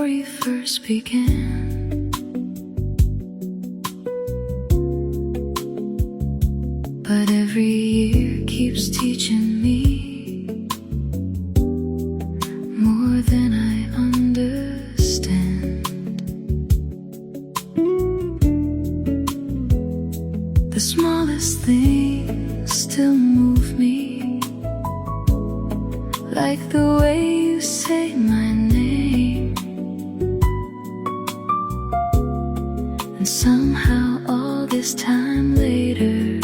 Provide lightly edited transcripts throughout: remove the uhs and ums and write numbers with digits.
story first began. But every year keeps teaching me more than I understand. The smallest things still move me, like the way you say my name. And somehow all this time later,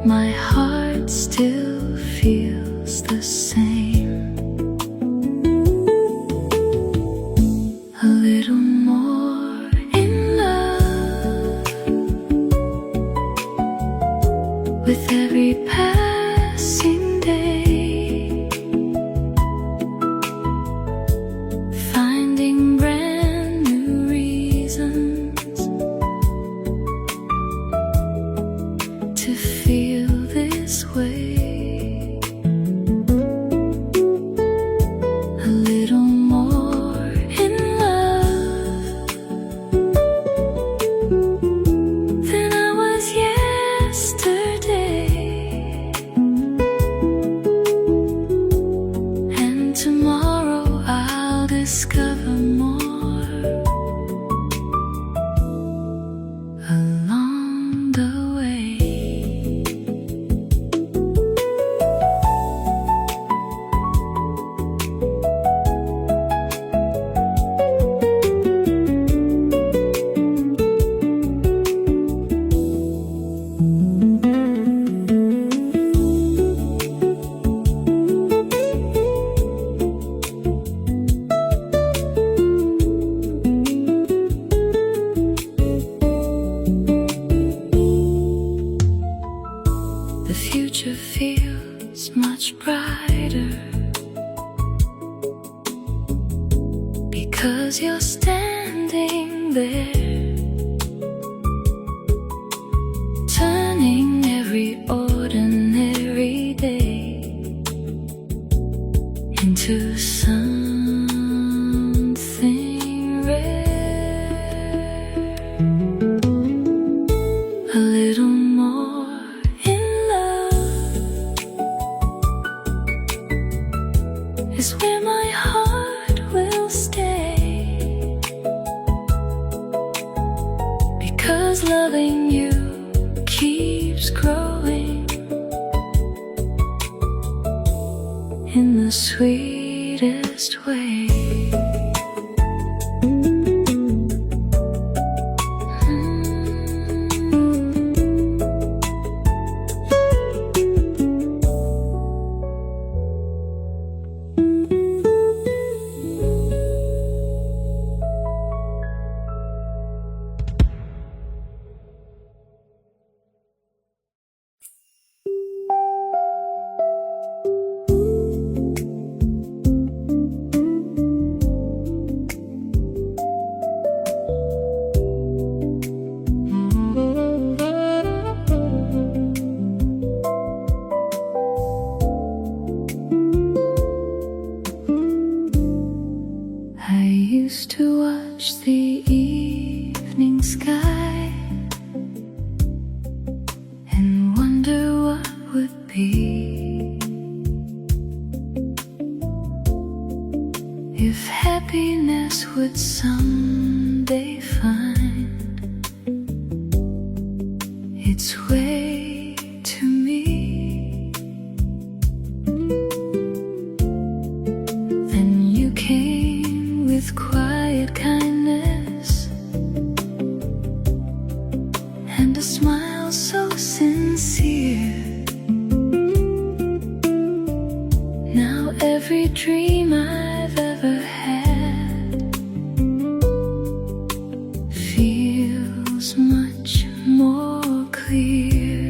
my heart still feels the same. A little more in love with every passing day, finding brand new reasons to feel this way. A little more in love than I was yesterday. And tomorrow I'll discover more along the way. The future feels much brighter because you're standing there, turning every ordinary day into something rare. A little more in love is where my heart will stay, because loving you keeps growing in the sweetest way. I used to watch the evening sky and wonder what would be if happiness would someday find its way to me. Then you came with quiet kindness and a smile so sincere. Now every dream I've ever had feels much more clear.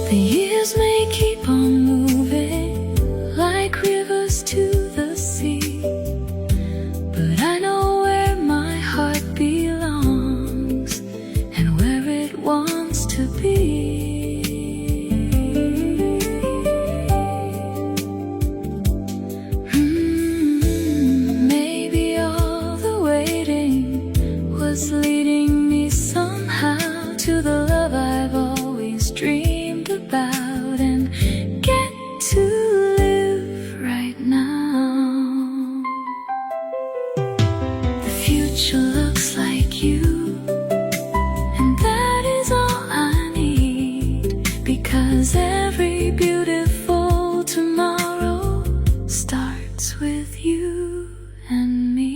The years may keep on moving like rivers to the sea, but I know where my heart belongs and where it wants to be. Maybe all the waiting was leading me somehow to the love I've always dreamed about and get to live right now. The future looks like you, and that is all I need, because every beautiful tomorrow starts with you and me.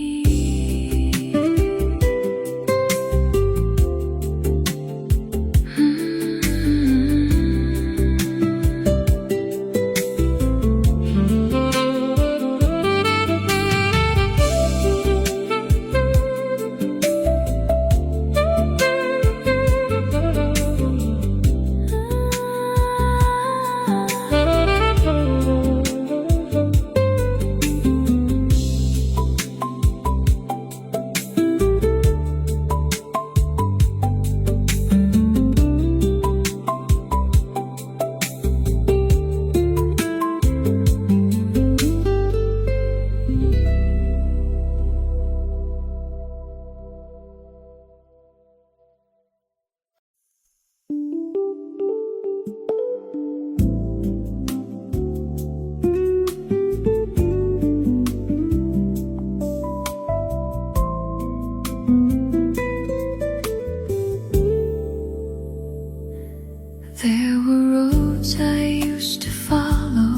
There were roads I used to follow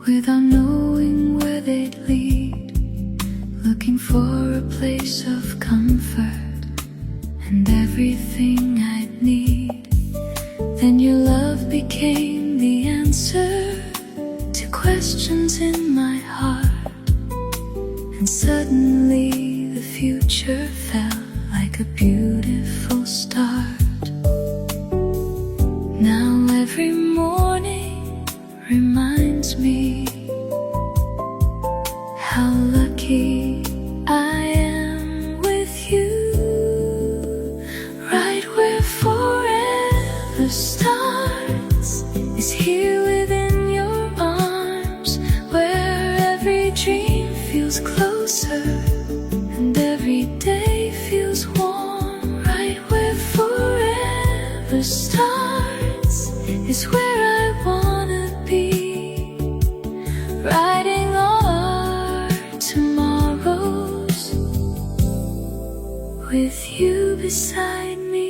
without knowing where they'd lead, looking for a place of comfort and everything I'd need. Then your love became the answer to questions in my heart, and suddenly the future felt like a beautiful start. Now every morning reminds me how lucky I am with you. Right where forever starts is here within your arms, where every dream feels closer and every day feels warm. Right where forever starts is where I wanna be, writing our tomorrows with you beside me.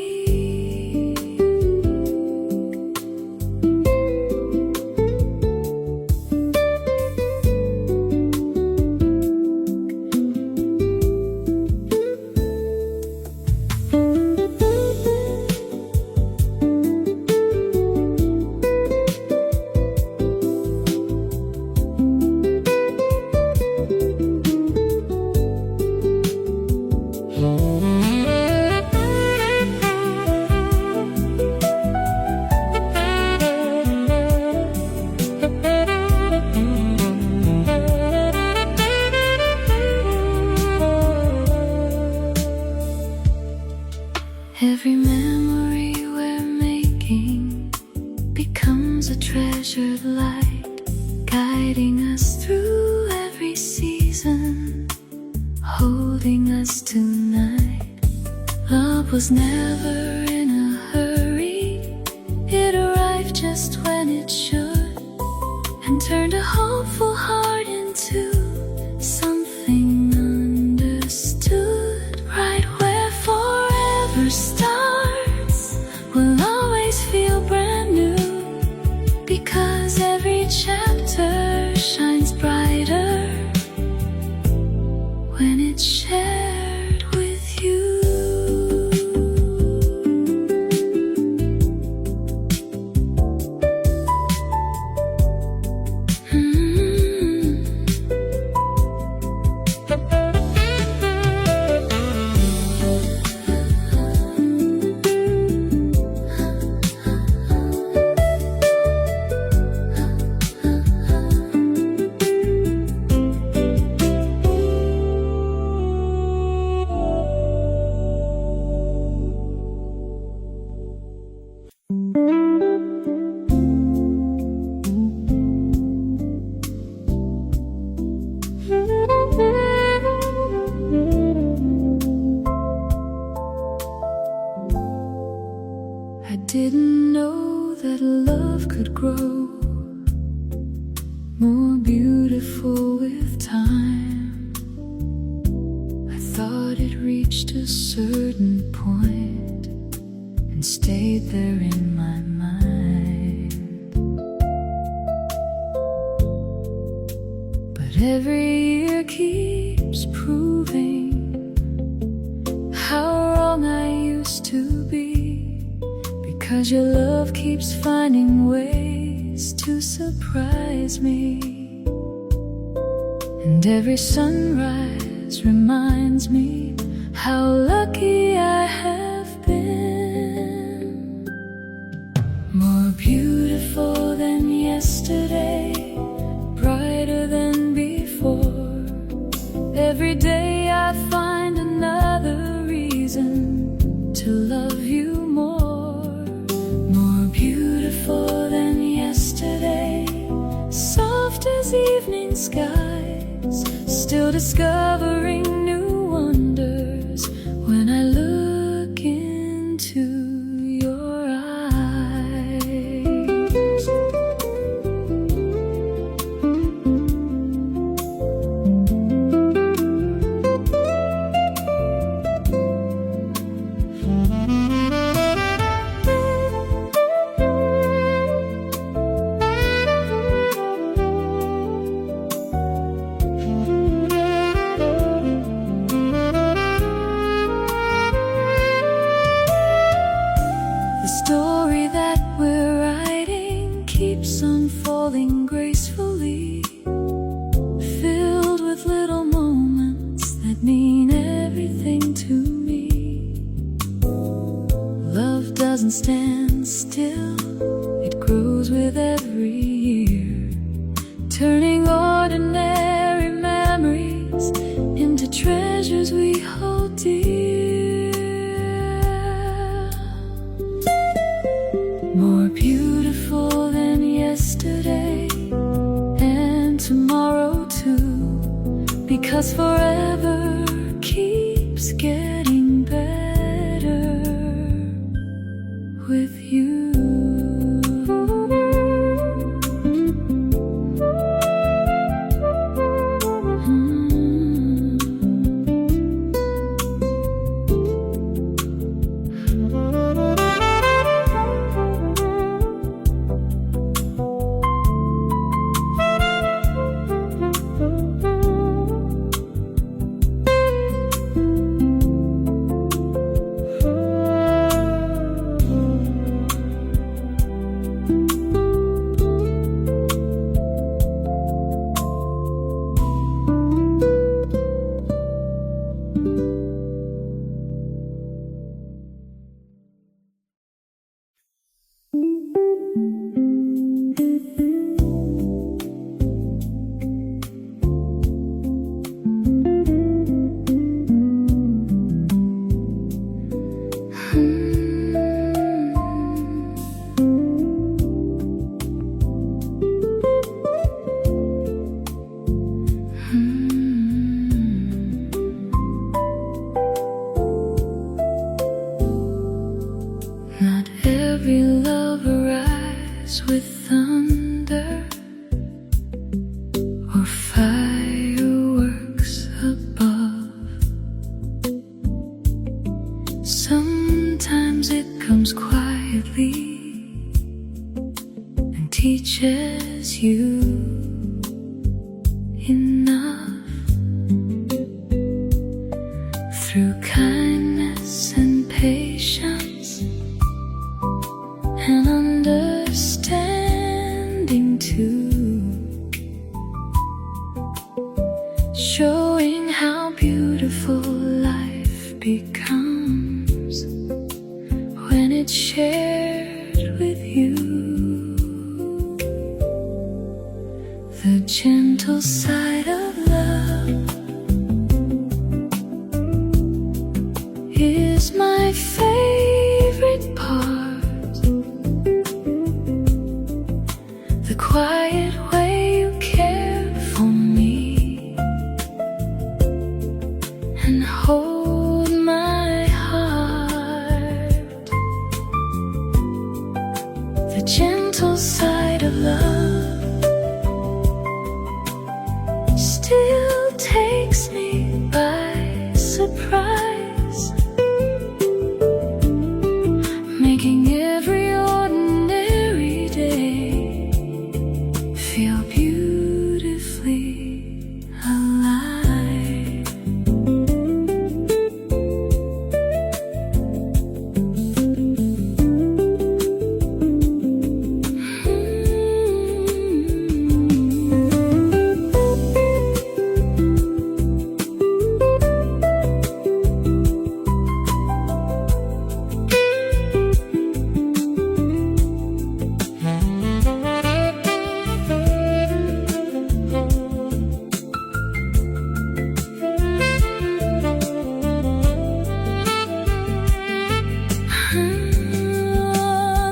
Every memory we're making becomes a treasured light, guiding us through every season, holding us tonight. Love was never in a hurry, it arrived just when it should, and turned a hopeful heart into something understood. Right where forever starts will always feel brand new, because every chapter shines brighter when it's shared with you. I didn't know that love could grow more beautiful with time. I thought it reached a certain point and stayed there in my mind. But every year keeps proving how wrong I used to be, because your love keeps finding ways to surprise me. And every sunrise reminds me how lucky I have been. More beautiful than yesterday, brighter than before. Every day I find another reason to love you more. Beautiful than yesterday, soft as evening skies, still discovering new wonders when I look into your eyes. The story that we're writing keeps unfolding gracefully, filled with little moments that mean everything to me. Love doesn't stand still, it grows with every year, turning ordinary memories into treasures we hold dear. More beautiful than yesterday and tomorrow too, because forever keeps getting better with you. Not every love arrives with thunder or fireworks above. Sometimes it comes quietly and teaches you enough through kindness and patience and understanding too, showing how beautiful life becomes when it's shared with you. The gentle side of love is my favorite part. the gentle side of love still takes me by surprise, making every ordinary day feel beautifully alive.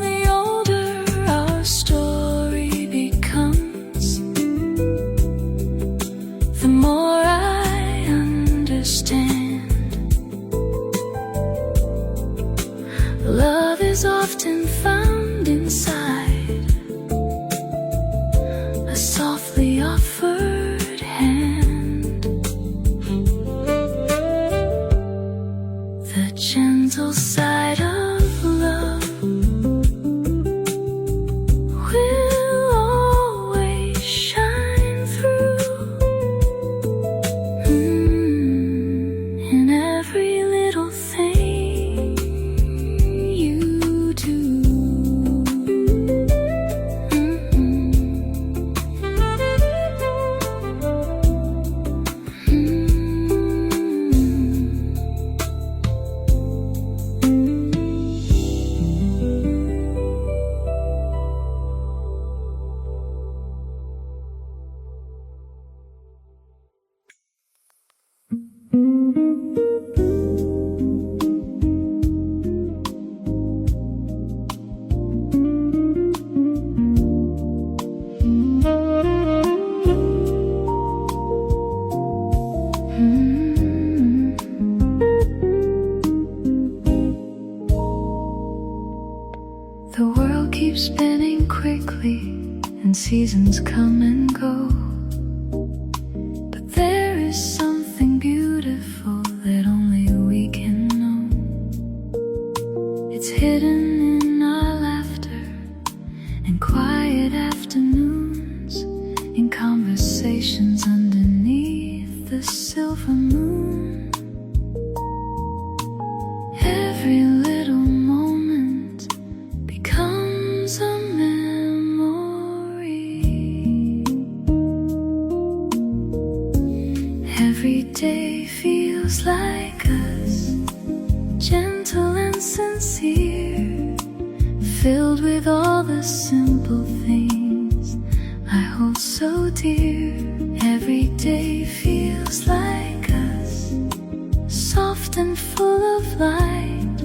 The older our story becomes, the more I understand. Love is often found inside a softly offered hand, the gentle side of love will always shine through, in every little thing you do. The world keeps spinning quickly, and seasons come and go, but there is something beautiful that only we can know. It's hidden in our laughter and quiet afternoons, in conversations underneath the silver moon. Every little moment becomes a memory. Every day feels like us, gentle and sincere, filled with all the simple things I hold so dear. Every day feels like us, soft and full of light,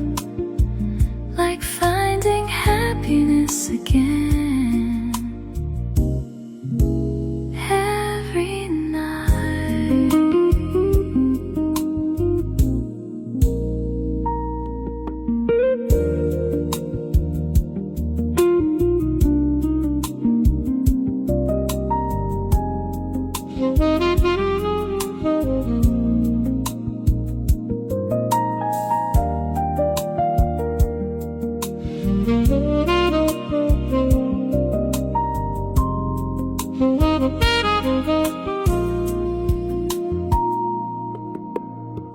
like finding happiness again every night.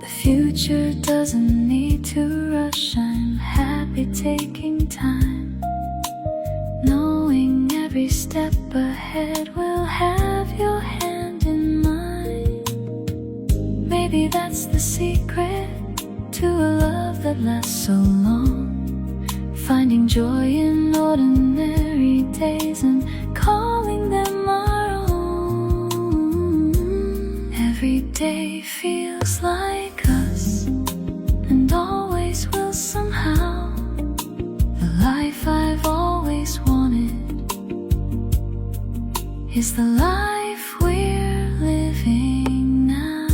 The future doesn't need to rush. I'm happy taking time, knowing every step ahead will have your hand in mine. Maybe that's the secret to a love that lasts so long, finding joy in ordinary days and calling them our own. Every day feels like us, and always will somehow. The life I've always wanted is the life we're living now.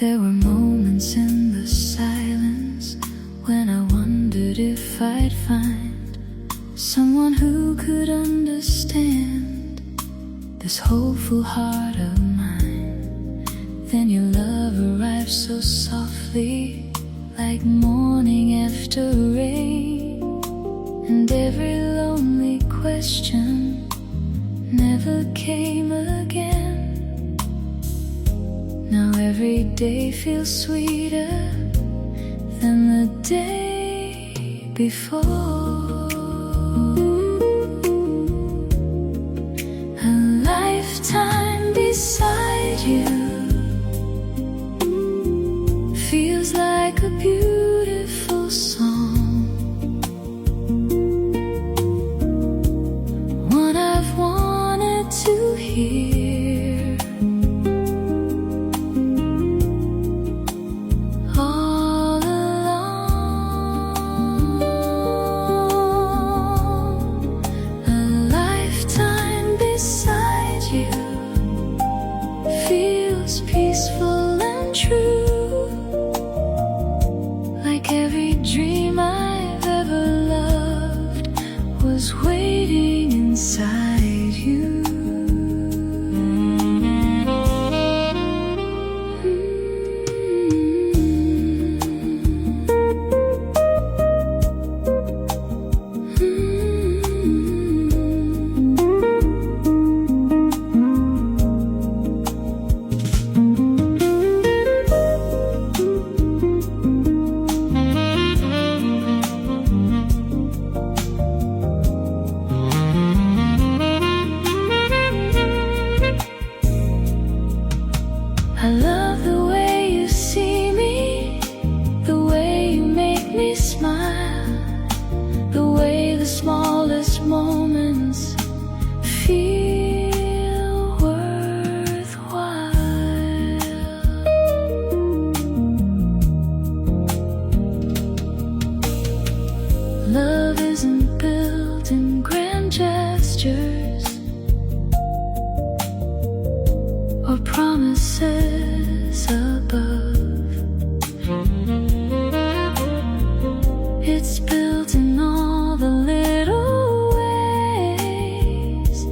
There were moments in the silence when I wondered if I'd find someone who could understand this hopeful heart of mine. Then your love arrived so softly, like morning after rain, and every lonely question never came again. Now every day feels sweeter than the day before. A lifetime beside you feels like a beautiful song, one I've wanted to hear. Feels peaceful and true, like every dream I've ever loved was waiting inside you. I love the way you see me, the way you make me smile, the way the smallest moments feel worthwhile. Love isn't built in grand gestures or promises above. It's built in all the little ways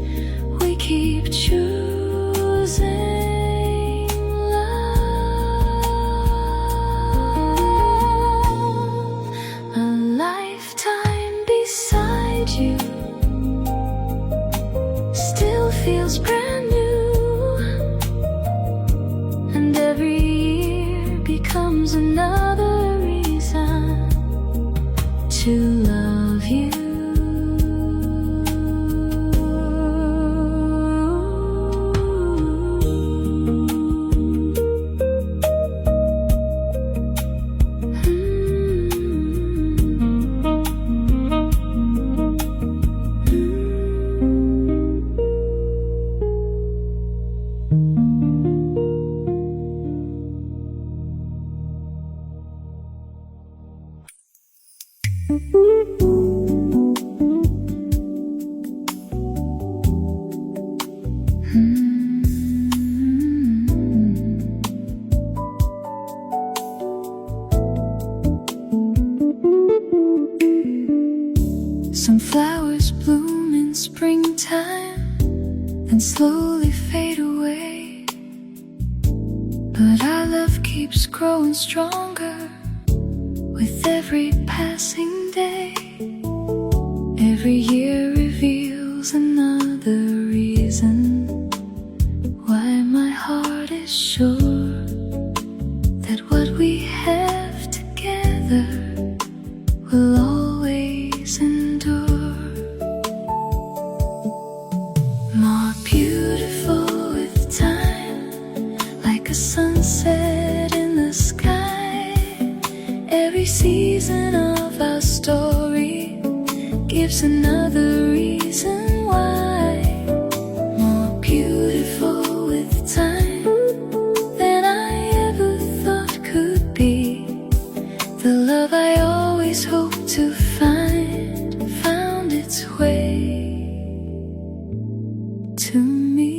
we keep choosing love. A lifetime beside you still feels brand new, and every year becomes another reason to love you. Some flowers bloom in springtime and slowly fade away, but our love keeps growing stronger with every passing day. Every year reveals another reason why my heart is sure that what we have together will always endure. More beautiful with time, like a sunset in the sky. Every season of our story gives another reason why. More beautiful with time than I ever thought could be. The love I always hoped to find found its way to me.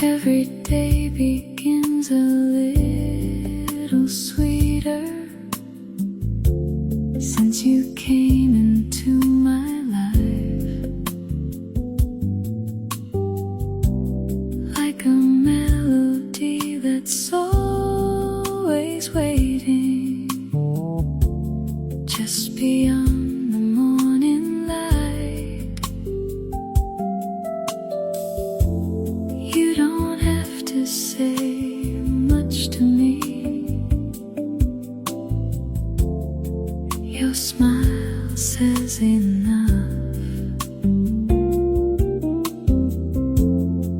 Every day begins a little sweeter since you came into my life, like a melody that's always waiting just beyond the morning light. You don't have to say much to me. Your smile says enough,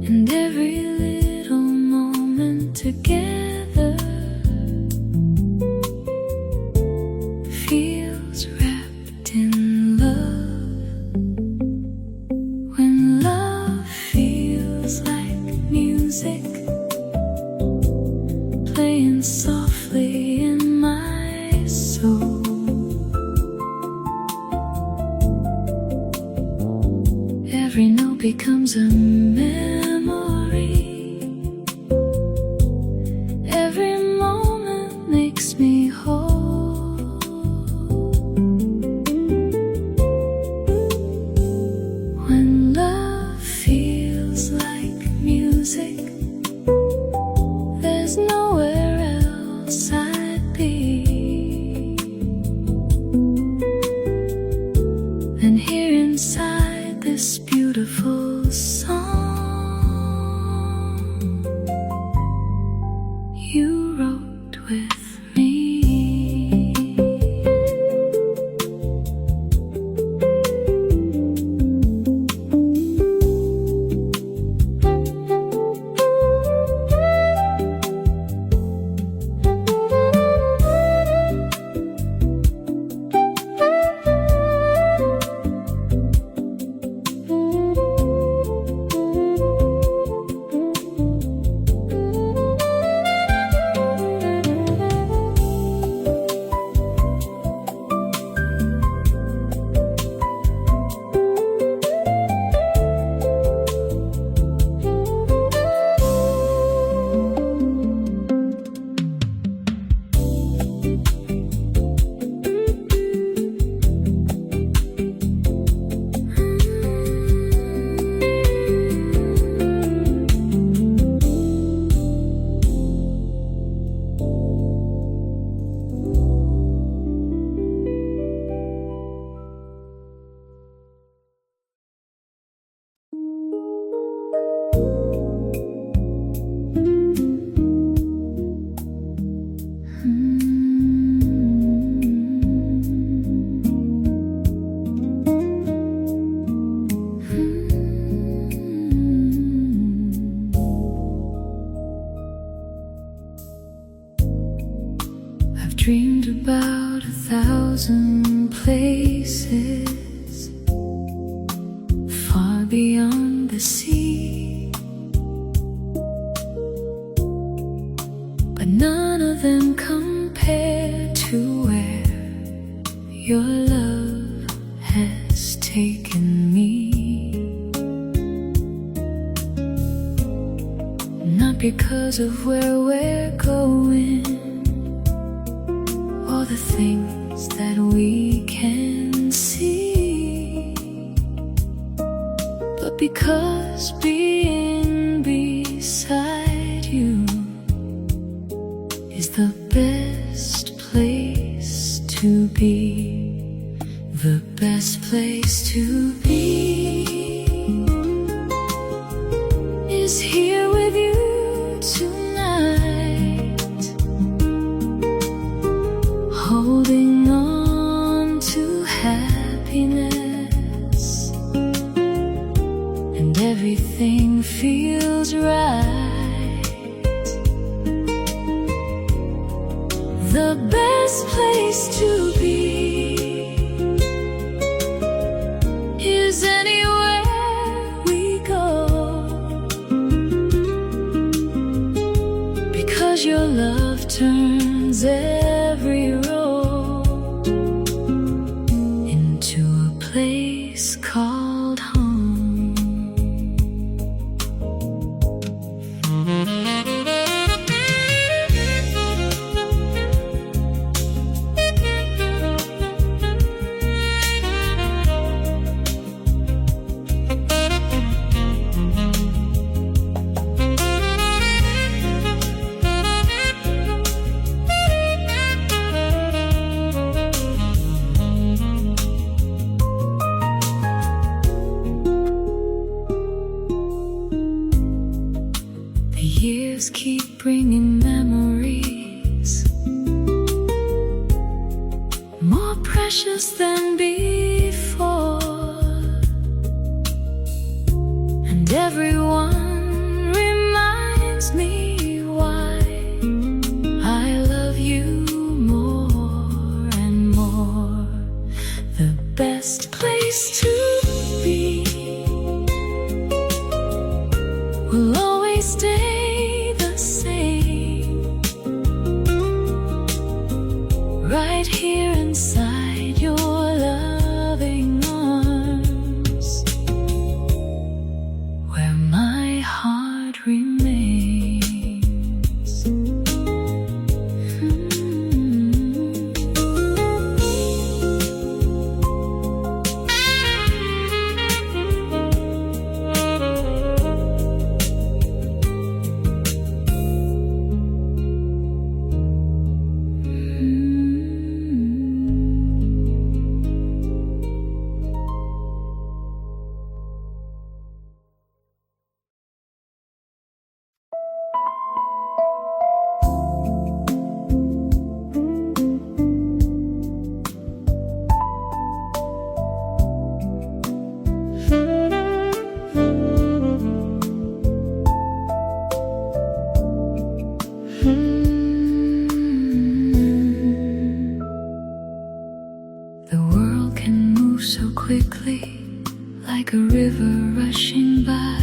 and every little moment together feels wrapped in love. When love feels like music playing softly in my soul, every note becomes a memory. Every moment makes me whole. When love feels like music, there's nowhere else I'd be than here inside this beautiful song you wrote with me. I've dreamed about 1,000 places far beyond the sea, but none of them compare to where your love has taken me. Not because of where we're going or the things that we can see, but because being beside you is the best place to be, the best place to be is here with you tonight, holding on to happiness, and everything feels right. The best place to be is anywhere we go, because your love turns every road into a place called home. The years keep bringing memories, more precious than before, and everyone reminds me why I love you more and more. The best place to be will always stay the same, right here inside your loving arms, where my heart remains. The world can move so quickly, like a river rushing by,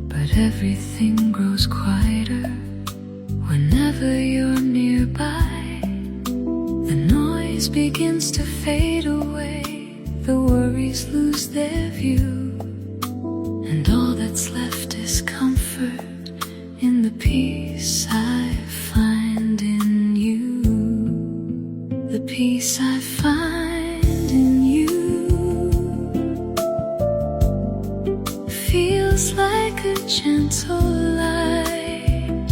but everything grows quieter whenever you're nearby. The noise begins to fade away, the worries lose their view, and all that's left is comfort in the peace I find in you. The peace I find in you feels like a gentle light,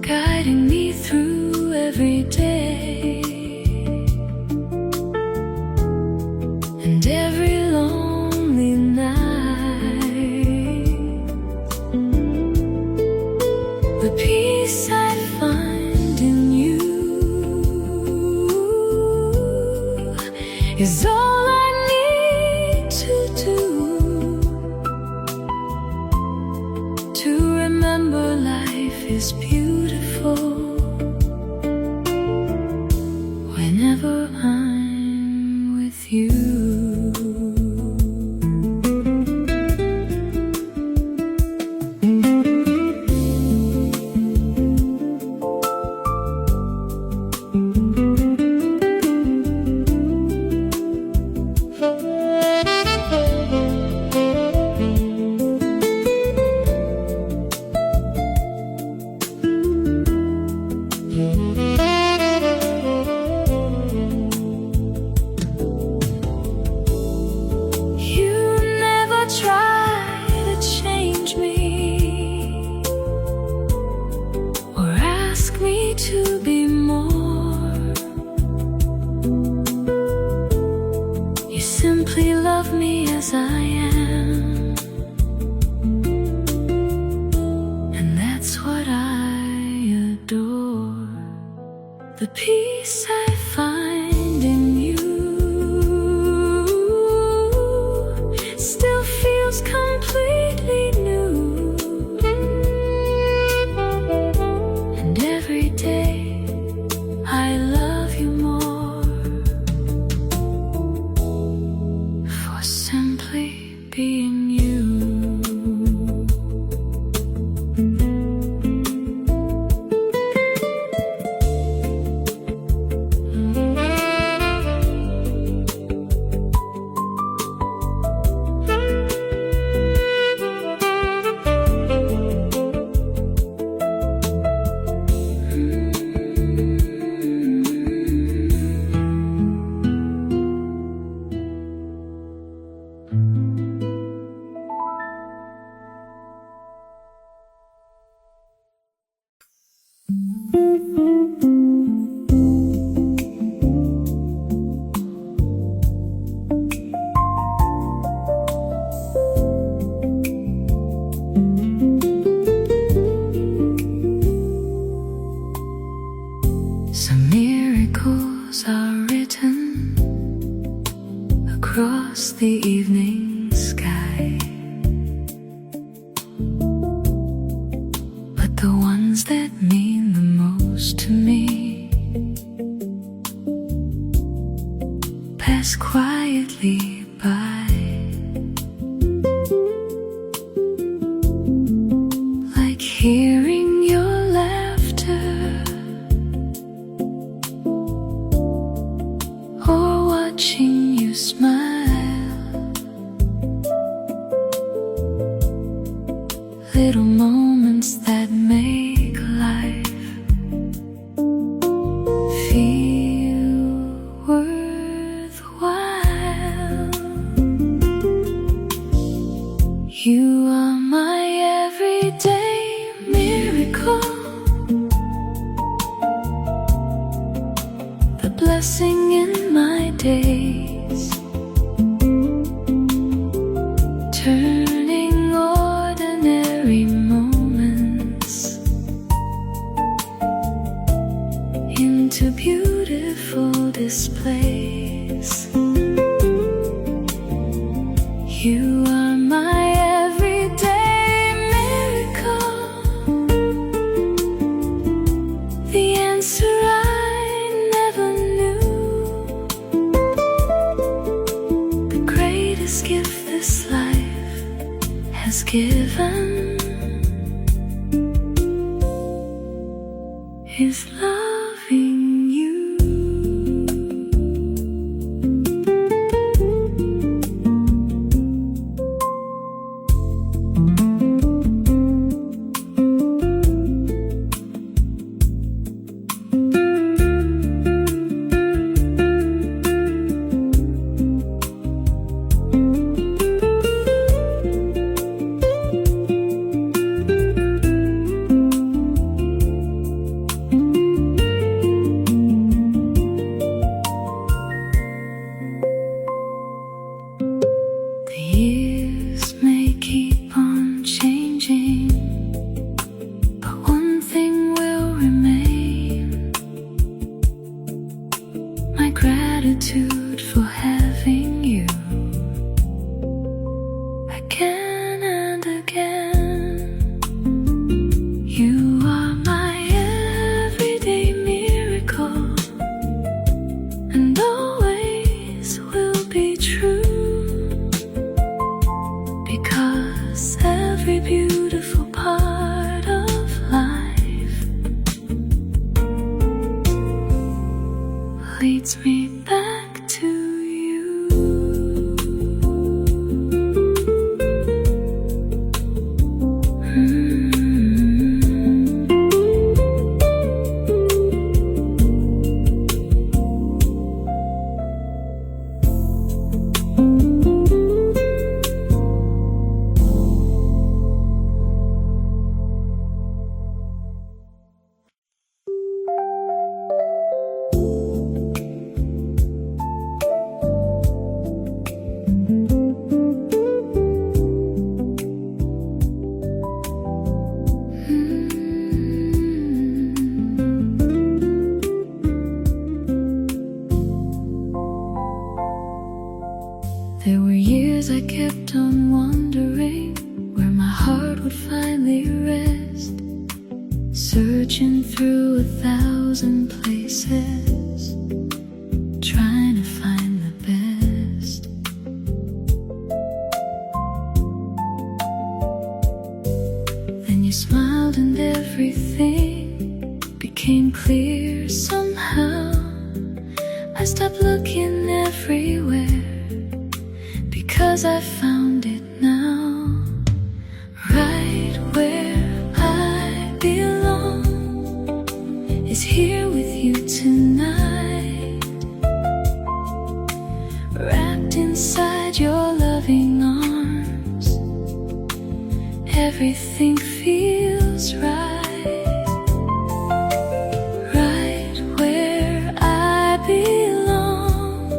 guiding me through every day and every lonely night. The peace I find in you is all I need to do to remember life is beautiful whenever I'm with you. To be more, you simply love me as I am, and that's what I adore. The peace I find in you still feels completely new, and every day I love you more for simply being you. ones that mean the most to me pass quietly by, like hearing your laughter or watching you smile. Little moments that make life feel worthwhile. You are my everyday miracle, the blessing in my days, turning ordinary moments into beautiful displays. You are my everyday miracle, the answer I never knew, the greatest gift this life has given is loving you. The years may keep on changing, but one thing will remain: my gratitude for having you again and again. You are my everyday miracle, and always will be true. Because every beautiful part of life leads me back to you. There were years I kept on wondering where my heart would finally rest, searching through 1,000 places, trying to find the best. Then you smiled and everything became clear somehow. I stopped looking everywhere because I found it now, right where I belong, is here with you tonight, wrapped inside your loving arms. Everything feels right, right where I belong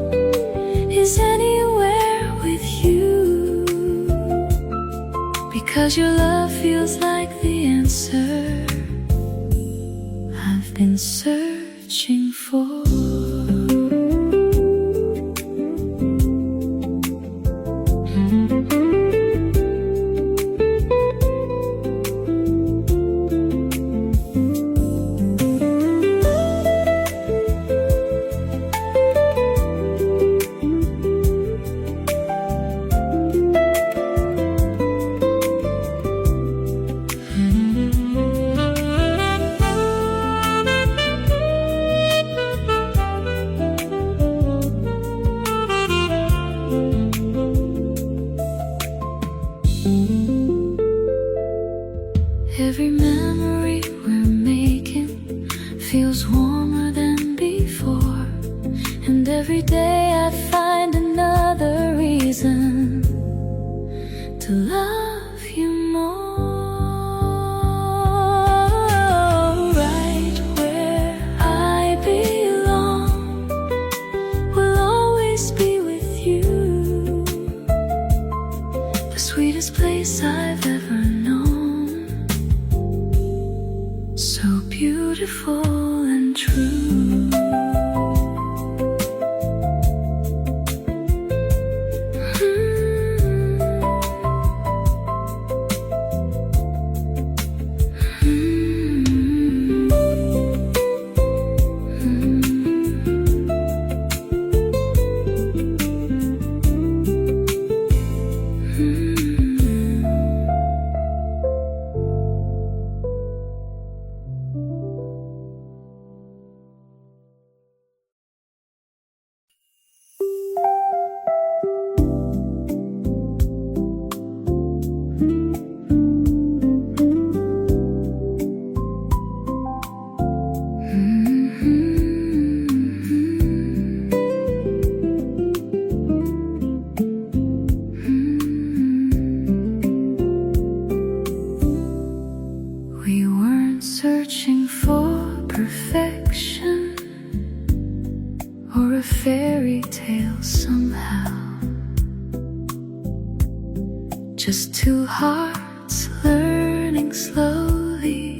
is anywhere with you, because your love feels like the answer I've been searching for. Every memory we're making feels warmer than before, and every day I find another reason to love you more. Right where I belong will always be with you, the sweetest place I've ever known, so beautiful and true. We weren't searching for perfection or a fairy tale somehow, just two hearts learning slowly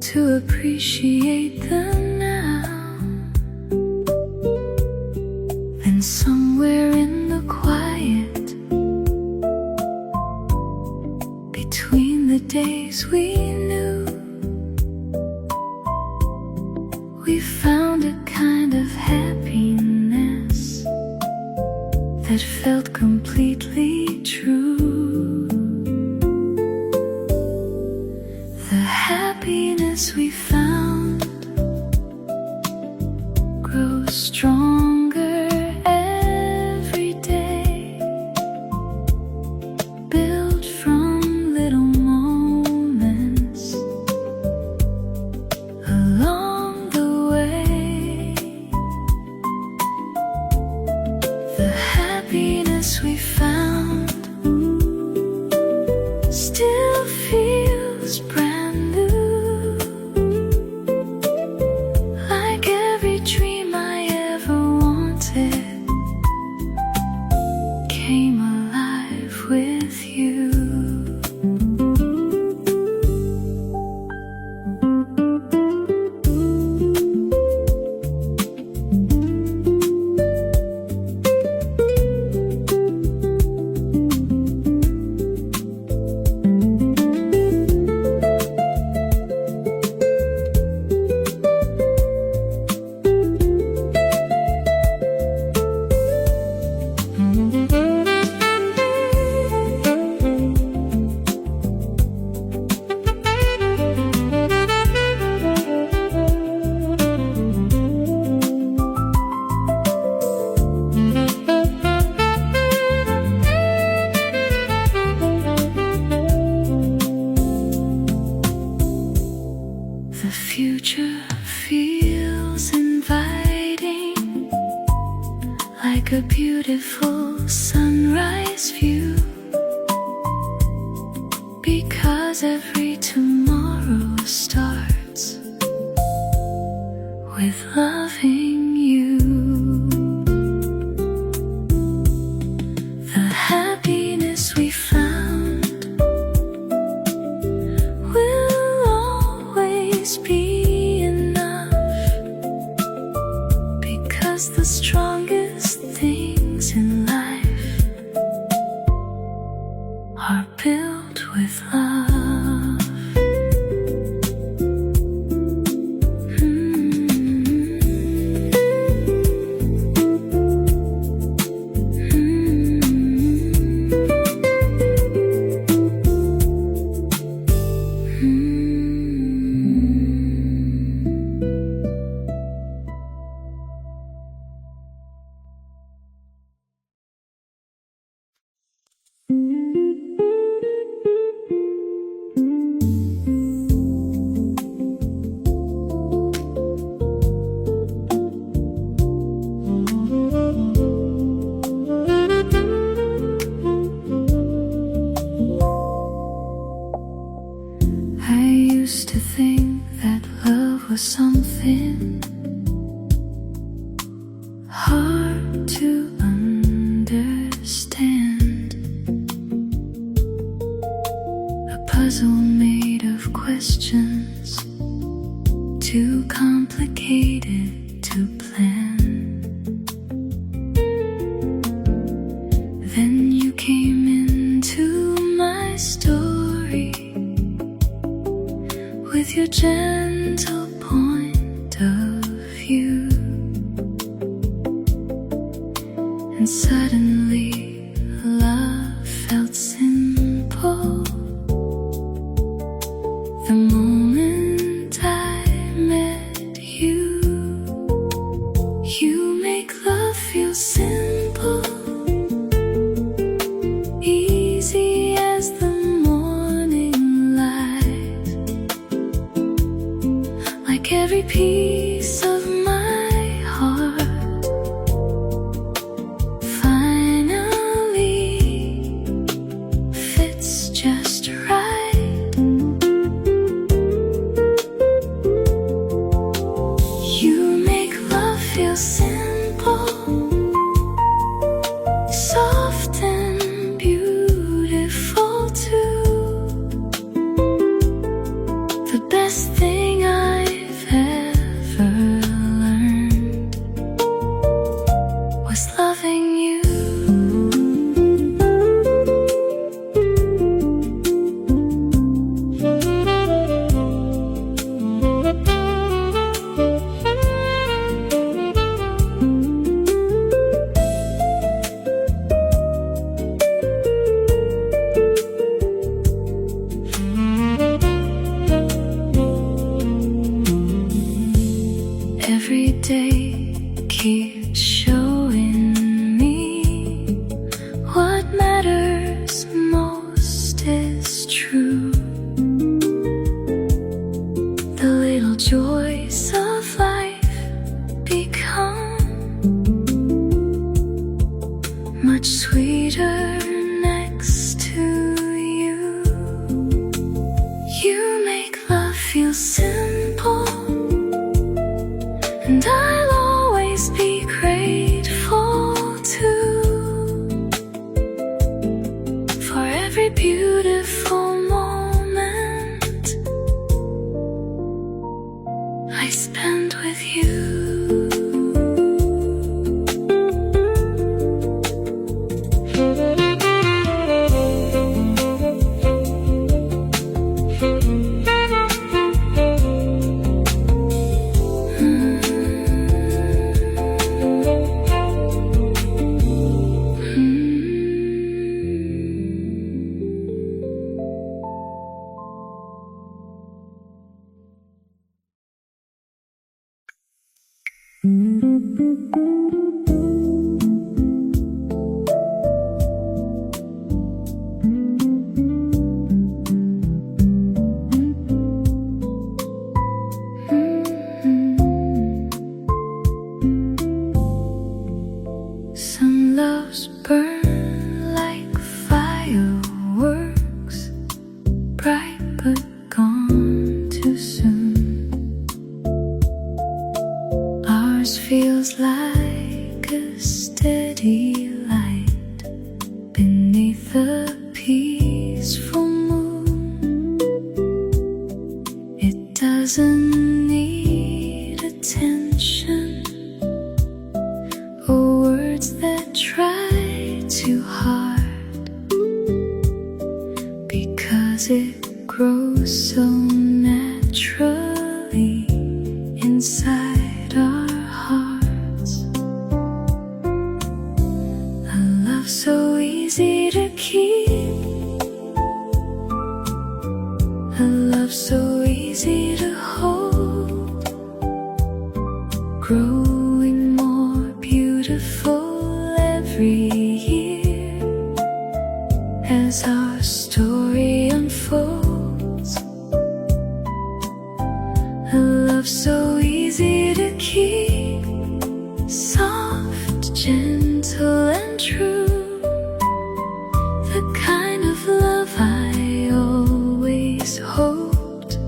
to appreciate the now. Then somewhere in the quiet between the days we knew, we found a kind of happiness that felt completely true. The happiness we found grows stronger every day, built from little moments along the way. The happiness we found still feels brand new, like every dream I ever wanted came alive with you. The future feels inviting, like a beautiful sunrise view, because every tomorrow starts with loving you. The happiness we found will always be enough, because the strongest things in life are built with love. was something hard to understand, a puzzle made of questions, too complicated to plan. Then you came into my story with your gentle point of view, and suddenly love felt simple. The moment I met you, you make love feel simple, easy as the morning light, like every piece of my heart finally fits just right. You make love feel simple, soft and beautiful too. The best thing I've ever learned was loving you. Every day keeps showing me what matters most is true. The little joys of life become much sweeter next to you. You make love feel simple, and I'll always be grateful too, for every beautiful moment I spend with you. Some loves burn like fireworks, bright but gone too soon. Ours feels like a steady light beneath the peaceful moon. It doesn't need attention or words that try too hard, because it grows so naturally inside our hearts. A love so easy to keep, a love so easy to hold, growing more beautiful every year as our story unfolds. A love so easy to keep, soft, gentle and true, the kind of love I always hoped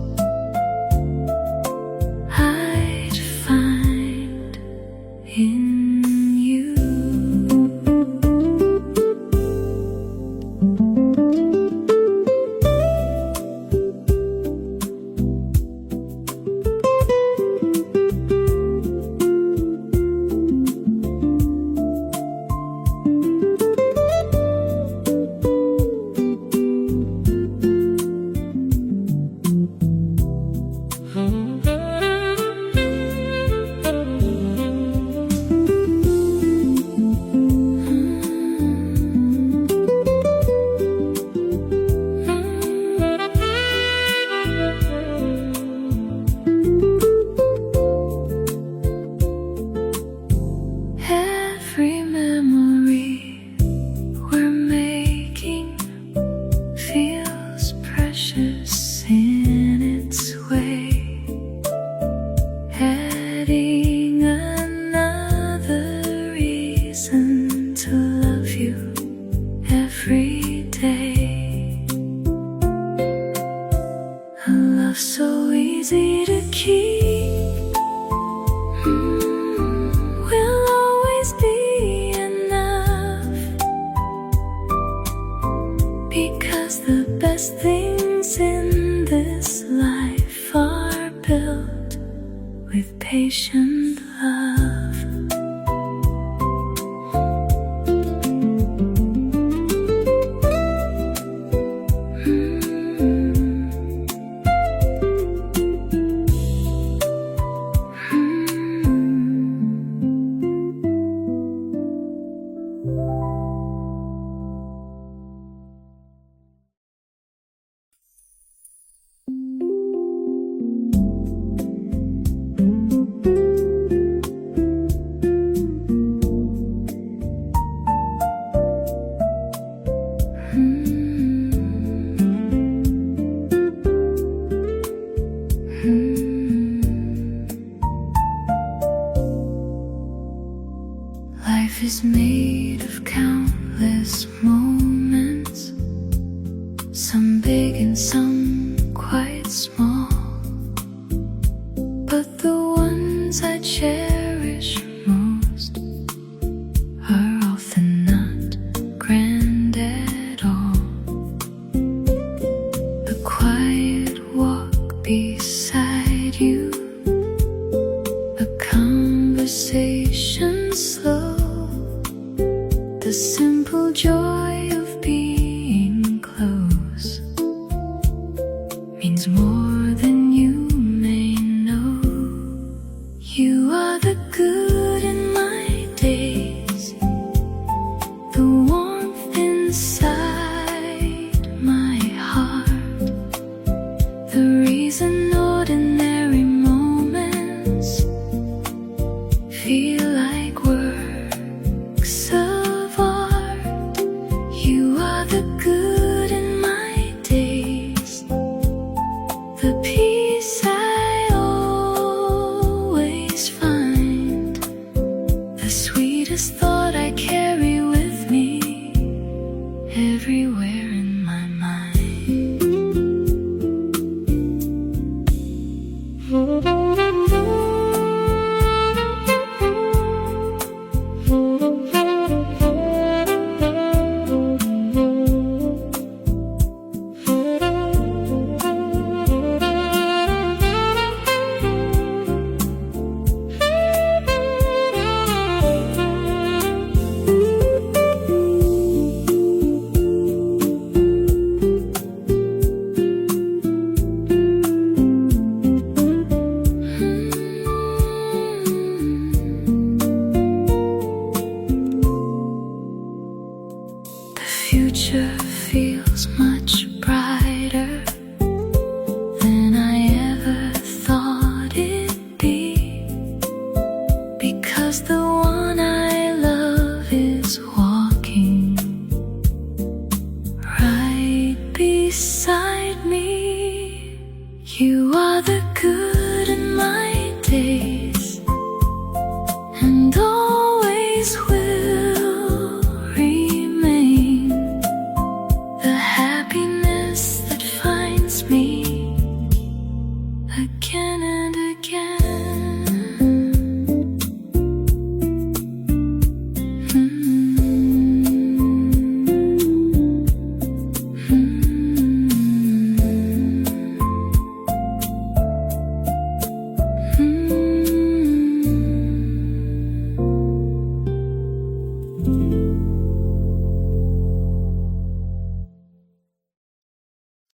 best things in this life are built with patient love. Life is made of countless moments, some big and some quite small, but the ones I cherish most are often not grand at all. The quiet walk beside you, a conversation slow, the simple joy of being close means more than you may know. You are the good in my days, the warmth inside my heart, the reason ordinary moments feel like works of art. You are the good in my days, the peace I always find, the sweetest thought I carry with me everywhere in my mind. The future feels much brighter than I ever thought it'd be, because the one I love is walking right beside me. You are the